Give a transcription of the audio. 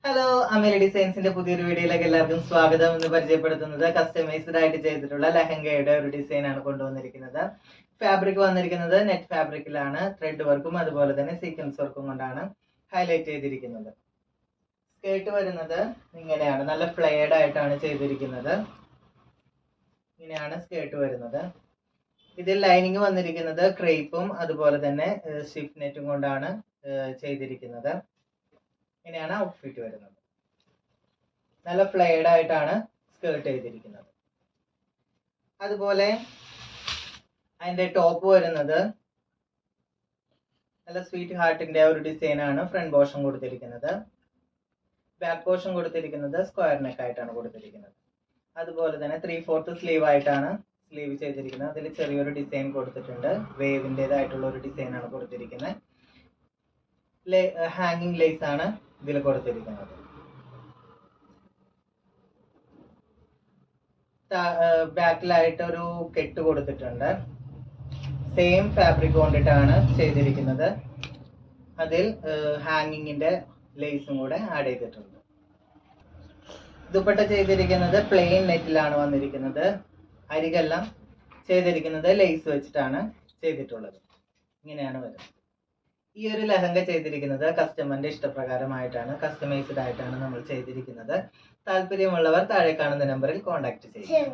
Hello, Amelie ഡിസൈൻസിന്റെ പുതിയൊരു വീഡിയോയിലേക്ക് എല്ലാവർക്കും സ്വാഗതം. എന്ന് പരിചയപ്പെടുത്തുന്നത് കസ്റ്റമൈസ്ഡ് ആയിട്ട് ചെയ്തിട്ടുള്ള ലെഹങ്കയുടെ ഒരു ഡിസൈൻ ആണ് കൊണ്ടുവന്നിരിക്കുന്നത്. ഫാബ്രിക് വന്നിരിക്കുന്നത് നെറ്റ് ഫാബ്രിക്കിലാണ്. ത്രെഡ് വർക്കും അതുപോലെ തന്നെ സീക്വൻസ് വർക്കും കൊണ്ടാണ് ഹൈലൈറ്റ് ചെയ്തിരിക്കുന്നത്. സ്കേർട്ട് വരുന്നത് ഇങ്ങനെയാണ്, നല്ല ഫ്ലെയർഡ് ആയിട്ടാണ് ചെയ്തിരിക്കുന്നത്. ഇങ്ങനെയാണ് സ്കേർട്ട് വരുന്നത്. ഇതിൽ ലൈനിങ് വന്നിരിക്കുന്നത് ക്രേപ്പും അതുപോലെ തന്നെ സ്റ്റിഫ് നെറ്റും കൊണ്ടാണ് ചെയ്തിരിക്കുന്നത്. ഇങ്ങനെയാണ് ഔട്ട്ഫിറ്റ് വരുന്നത്. നല്ല ഫ്ലെയർഡ് ആയിട്ടാണ് സ്കേർട്ട് ചെയ്തിരിക്കുന്നത്. അതുപോലെ അതിന്റെ ടോപ്പ് വരുന്നത് നല്ല സ്വീറ്റ് ഹാർട്ടിന്റെ ഒരു ഡിസൈൻ ആണ്. ഫ്രണ്ട് പോർഷൻ കൊടുത്തിരിക്കുന്നത്. ബാക്ക് പോർഷൻ കൊടുത്തിരിക്കുന്നത് സ്ക്വയർ നെക്ക് ആയിട്ടാണ് കൊടുത്തിരിക്കുന്നത്. അതുപോലെ തന്നെ 3/4 സ്ലീവ് ആയിട്ടാണ് സ്ലീവ് ചെയ്തിരിക്കുന്നത്. അതിൽ ചെറിയൊരു ഡിസൈൻ കൊടുത്തിട്ടുണ്ട്. വേവിൻ്റെതായിട്ടുള്ള ഒരു ഡിസൈൻ ആണ് കൊടുത്തിരിക്കുന്നത്. ഹാങ്ങിങ് ലേസ് ആണ് ഇതിൽ കൊടുത്തിരിക്കുന്നത്. ബാക്കിലായിട്ട് ഒരു കെട്ട് കൊടുത്തിട്ടുണ്ട്. സെയിം ഫാബ്രിക് കൊണ്ടിട്ടാണ് ചെയ്തിരിക്കുന്നത്. അതിൽ ഹാങ്ങിങ്ങിന്റെ ലേസും കൂടെ ആഡ് ചെയ്തിട്ടുണ്ട്. ദുപ്പട്ട ചെയ്തിരിക്കുന്നത് പ്ലെയിൻ നെറ്റിലാണ് വന്നിരിക്കുന്നത്. അരികെല്ലാം ചെയ്തിരിക്കുന്നത് ലേസ് വെച്ചിട്ടാണ് ചെയ്തിട്ടുള്ളത്. ഇങ്ങനെയാണ് വരുന്നത്. ഈ ഒരു ലെഹങ്ക ചെയ്തിരിക്കുന്നത് കസ്റ്റമറിന്റെ ഇഷ്ടപ്രകാരമായിട്ടാണ്, കസ്റ്റമൈസ്ഡ് ആയിട്ടാണ് നമ്മൾ ചെയ്തിരിക്കുന്നത്. താല്പര്യമുള്ളവർ താഴെ കാണുന്ന നമ്പറിൽ കോൺടാക്ട് ചെയ്യും.